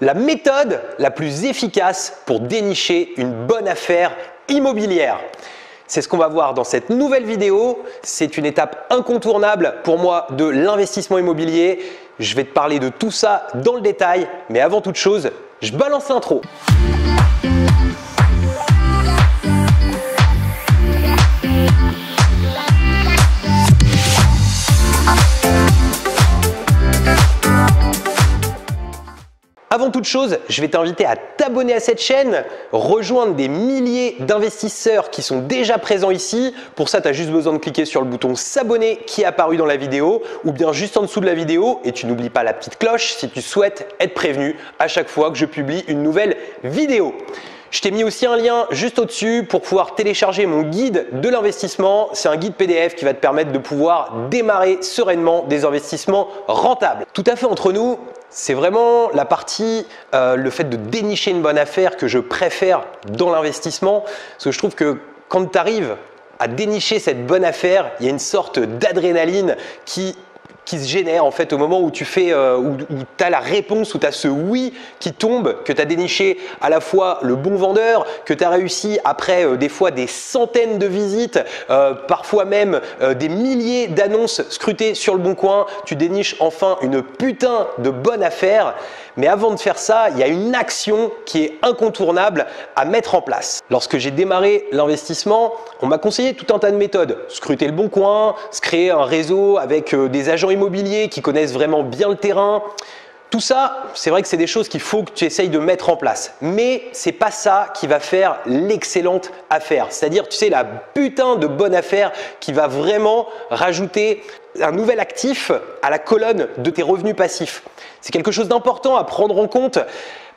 La méthode la plus efficace pour dénicher une bonne affaire immobilière. C'est ce qu'on va voir dans cette nouvelle vidéo. C'est une étape incontournable pour moi de l'investissement immobilier. Je vais te parler de tout ça dans le détail, mais avant toute chose, je balance l'intro. Avant toute chose, je vais t'inviter à t'abonner à cette chaîne, rejoindre des milliers d'investisseurs qui sont déjà présents ici. Pour ça, tu as juste besoin de cliquer sur le bouton s'abonner qui est apparu dans la vidéo ou bien juste en dessous de la vidéo et tu n'oublies pas la petite cloche si tu souhaites être prévenu à chaque fois que je publie une nouvelle vidéo. Je t'ai mis aussi un lien juste au-dessus pour pouvoir télécharger mon guide de l'investissement. C'est un guide PDF qui va te permettre de pouvoir démarrer sereinement des investissements rentables. Tout à fait entre nous, c'est vraiment la partie, le fait de dénicher une bonne affaire que je préfère dans l'investissement. Parce que je trouve que quand tu arrives à dénicher cette bonne affaire, il y a une sorte d'adrénaline qui se génère en fait au moment où tu fais, où tu as la réponse, où tu as ce oui qui tombe, que tu as déniché à la fois le bon vendeur, que tu as réussi après des fois des centaines de visites, parfois même des milliers d'annonces scrutées sur le bon coin, tu déniches enfin une putain de bonne affaire. Mais avant de faire ça, il y a une action qui est incontournable à mettre en place. Lorsque j'ai démarré l'investissement, on m'a conseillé tout un tas de méthodes. Scruter le bon coin, se créer un réseau avec des agents immobiliers qui connaissent vraiment bien le terrain. Tout ça, c'est vrai que c'est des choses qu'il faut que tu essayes de mettre en place. Mais c'est pas ça qui va faire l'excellente affaire. C'est-à-dire, tu sais, la putain de bonne affaire qui va vraiment rajouter un nouvel actif à la colonne de tes revenus passifs. C'est quelque chose d'important à prendre en compte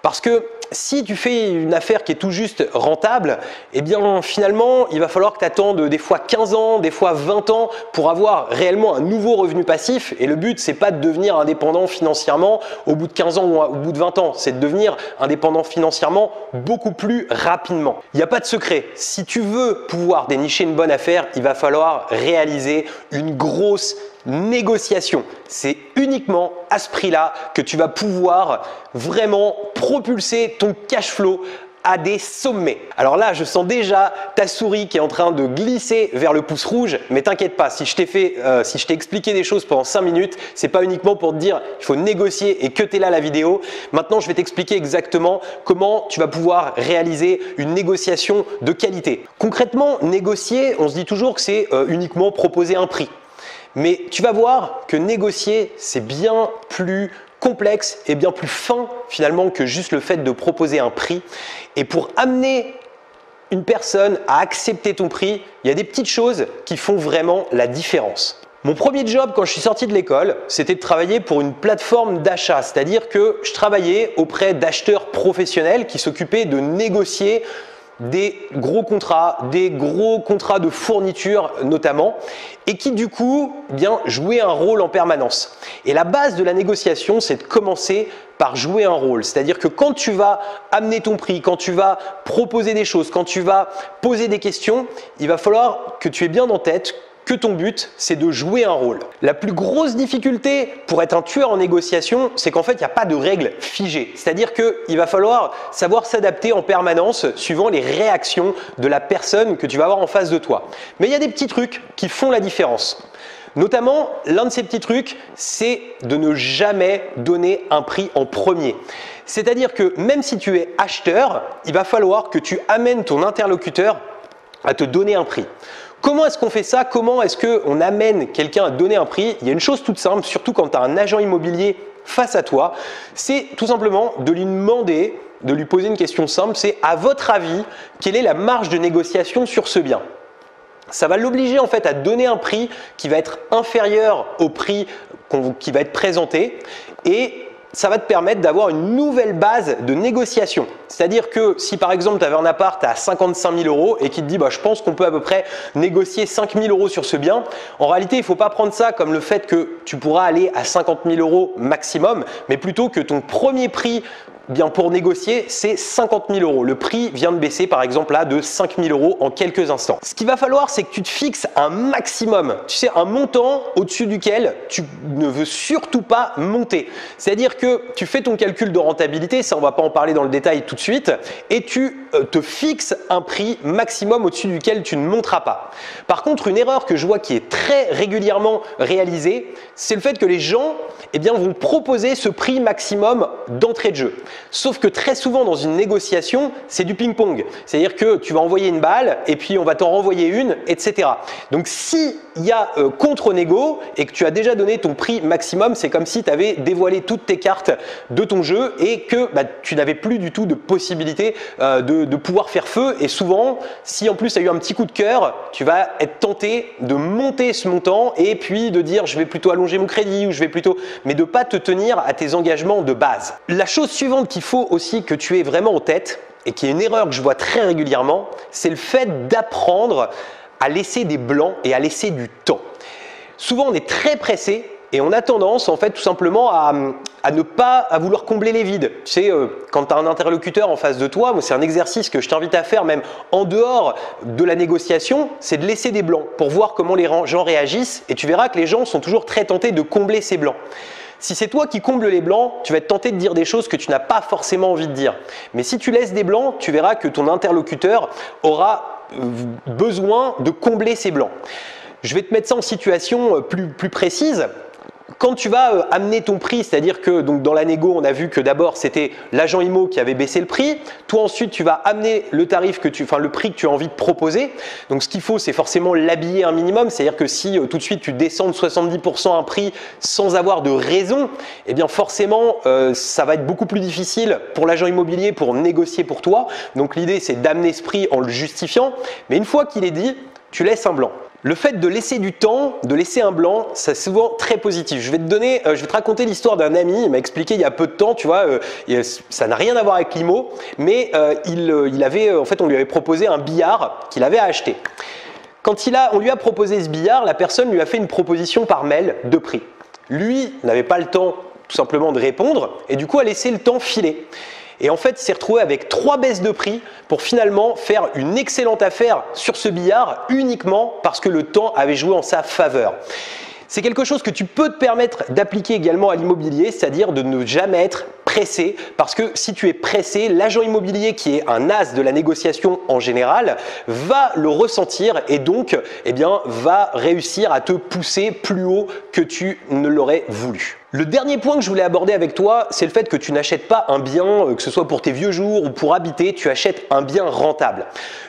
parce que si tu fais une affaire qui est tout juste rentable, eh bien finalement, il va falloir que tu attendes des fois 15 ans, des fois 20 ans pour avoir réellement un nouveau revenu passif. Et le but, c'est pas de devenir indépendant financièrement au bout de 15 ans ou au bout de 20 ans. C'est de devenir indépendant financièrement beaucoup plus rapidement. Il n'y a pas de secret. Si tu veux pouvoir dénicher une bonne affaire, il va falloir réaliser une grosse négociation. C'est uniquement à ce prix-là que tu vas pouvoir vraiment propulser ton cash flow à des sommets. Alors là, je sens déjà ta souris qui est en train de glisser vers le pouce rouge, mais t'inquiète pas, si je t'ai expliqué des choses pendant 5 minutes, c'est pas uniquement pour te dire qu'il faut négocier et que tu es là la vidéo. Maintenant, je vais t'expliquer exactement comment tu vas pouvoir réaliser une négociation de qualité. Concrètement, négocier, on se dit toujours que c'est uniquement proposer un prix. Mais tu vas voir que négocier, c'est bien plus complexe et bien plus fin finalement que juste le fait de proposer un prix. Et pour amener une personne à accepter ton prix, il y a des petites choses qui font vraiment la différence. Mon premier job quand je suis sorti de l'école, c'était de travailler pour une plateforme d'achat, c'est-à-dire que je travaillais auprès d'acheteurs professionnels qui s'occupaient de négocier des gros contrats de fourniture notamment, et qui du coup jouaient un rôle en permanence. Et la base de la négociation, c'est de commencer par jouer un rôle. C'est-à-dire que quand tu vas amener ton prix, quand tu vas proposer des choses, quand tu vas poser des questions, il va falloir que tu aies bien en tête que ton but, c'est de jouer un rôle. La plus grosse difficulté pour être un tueur en négociation, c'est qu'en fait, il n'y a pas de règles figées. C'est-à-dire qu'il va falloir savoir s'adapter en permanence suivant les réactions de la personne que tu vas avoir en face de toi. Mais il y a des petits trucs qui font la différence. Notamment, l'un de ces petits trucs, c'est de ne jamais donner un prix en premier. C'est-à-dire que même si tu es acheteur, il va falloir que tu amènes ton interlocuteur à te donner un prix. Comment est-ce qu'on fait ça? Comment est-ce qu'on amène quelqu'un à donner un prix? Il y a une chose toute simple, surtout quand tu as un agent immobilier face à toi, c'est tout simplement de lui demander, de lui poser une question simple, c'est à votre avis, quelle est la marge de négociation sur ce bien? Ça va l'obliger en fait à donner un prix qui va être inférieur au prix qui va être présenté et ça va te permettre d'avoir une nouvelle base de négociation. C'est-à-dire que si par exemple tu avais un appart à 55 000 euros et qu'il te dit je pense qu'on peut à peu près négocier 5 000 euros sur ce bien, en réalité il ne faut pas prendre ça comme le fait que tu pourras aller à 50 000 euros maximum, mais plutôt que ton premier prix bien pour négocier, c'est 50 000 euros. Le prix vient de baisser par exemple là de 5 000 euros en quelques instants. Ce qu'il va falloir, c'est que tu te fixes un maximum, tu sais, un montant au-dessus duquel tu ne veux surtout pas monter. C'est-à-dire que tu fais ton calcul de rentabilité, ça on va pas en parler dans le détail tout de suite, et tu te fixes un prix maximum au-dessus duquel tu ne monteras pas. Par contre, une erreur que je vois qui est très régulièrement réalisée, c'est le fait que les gens vont proposer ce prix maximum d'entrée de jeu. Sauf que très souvent dans une négociation, c'est du ping-pong. C'est-à-dire que tu vas envoyer une balle et puis on va t'en renvoyer une, etc. Donc s'il y a contre-négo et que tu as déjà donné ton prix maximum, c'est comme si tu avais dévoilé toutes tes cartes de ton jeu et que tu n'avais plus du tout de possibilité de pouvoir faire feu. Et souvent, si en plus tu as eu un petit coup de cœur, tu vas être tenté de monter ce montant et puis de dire je vais plutôt allonger mon crédit ou je vais plutôt… mais de ne pas te tenir à tes engagements de base. La chose suivante qu'il faut aussi que tu aies vraiment en tête, et qui est une erreur que je vois très régulièrement, c'est le fait d'apprendre à laisser des blancs et à laisser du temps. Souvent, on est très pressé et on a tendance en fait tout simplement à ne pas vouloir combler les vides. Tu sais, quand tu as un interlocuteur en face de toi, c'est un exercice que je t'invite à faire même en dehors de la négociation, c'est de laisser des blancs pour voir comment les gens réagissent et tu verras que les gens sont toujours très tentés de combler ces blancs. Si c'est toi qui combles les blancs, tu vas être tenté de dire des choses que tu n'as pas forcément envie de dire. Mais si tu laisses des blancs, tu verras que ton interlocuteur aura besoin de combler ces blancs. Je vais te mettre ça en situation plus précise. Quand tu vas amener ton prix, c'est-à-dire que donc dans la négo, on a vu que d'abord c'était l'agent IMO qui avait baissé le prix. Toi ensuite, tu vas amener le tarif le prix que tu as envie de proposer. Donc ce qu'il faut, c'est forcément l'habiller un minimum. C'est-à-dire que si tout de suite tu descends de 70% un prix sans avoir de raison, eh bien forcément ça va être beaucoup plus difficile pour l'agent immobilier pour négocier pour toi. Donc l'idée c'est d'amener ce prix en le justifiant. Mais une fois qu'il est dit, tu laisses un blanc. Le fait de laisser du temps, de laisser un blanc, c'est souvent très positif. Je vais te raconter l'histoire d'un ami. Il m'a expliqué il y a peu de temps, tu vois, ça n'a rien à voir avec l'IMO, mais en fait, on lui avait proposé un billard qu'il avait acheté. Quand on lui a proposé ce billard, la personne lui a fait une proposition par mail de prix. Lui n'avait pas le temps tout simplement de répondre et du coup a laissé le temps filer. Et en fait, il s'est retrouvé avec 3 baisses de prix pour finalement faire une excellente affaire sur ce billard uniquement parce que le temps avait joué en sa faveur. C'est quelque chose que tu peux te permettre d'appliquer également à l'immobilier, c'est-à-dire de ne jamais être pressé parce que si tu es pressé, l'agent immobilier qui est un as de la négociation en général va le ressentir et donc va réussir à te pousser plus haut que tu ne l'aurais voulu. Le dernier point que je voulais aborder avec toi, c'est le fait que tu n'achètes pas un bien, que ce soit pour tes vieux jours ou pour habiter, tu achètes un bien rentable.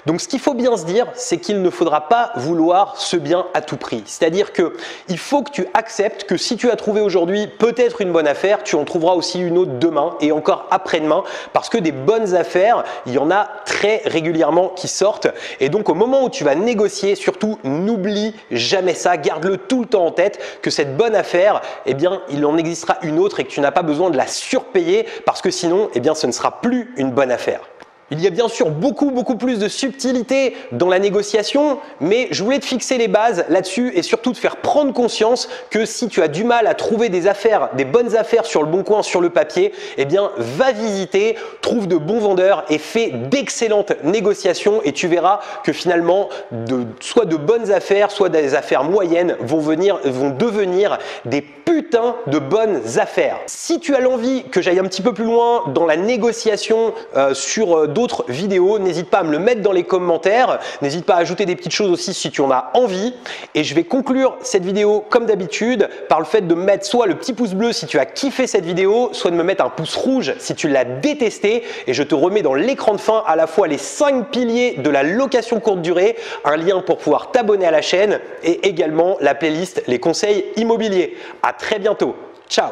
Donc ce qu'il faut bien se dire, c'est qu'il ne faudra pas vouloir ce bien à tout prix. C'est-à-dire qu'il faut que tu acceptes que si tu as trouvé aujourd'hui peut-être une bonne affaire, tu en trouveras aussi une autre demain et encore après-demain parce que des bonnes affaires, il y en a très régulièrement qui sortent. Et donc au moment où tu vas négocier, surtout n'oublie jamais ça, garde-le tout le temps en tête que cette bonne affaire, il en existera une autre et que tu n'as pas besoin de la surpayer parce que sinon, ce ne sera plus une bonne affaire. Il y a bien sûr beaucoup plus de subtilité dans la négociation, mais je voulais te fixer les bases là-dessus et surtout te faire prendre conscience que si tu as du mal à trouver des bonnes affaires sur le bon coin, sur le papier, va visiter, trouve de bons vendeurs et fais d'excellentes négociations et tu verras que finalement, soit de bonnes affaires, soit des affaires moyennes vont devenir des putains de bonnes affaires. Si tu as l'envie que j'aille un petit peu plus loin dans la négociation sur d'autres vidéos, n'hésite pas à me le mettre dans les commentaires, n'hésite pas à ajouter des petites choses aussi si tu en as envie et je vais conclure cette vidéo comme d'habitude par le fait de me mettre soit le petit pouce bleu si tu as kiffé cette vidéo, soit de me mettre un pouce rouge si tu l'as détesté et je te remets dans l'écran de fin à la fois les 5 piliers de la location courte durée, un lien pour pouvoir t'abonner à la chaîne et également la playlist les conseils immobiliers. À très bientôt. Ciao!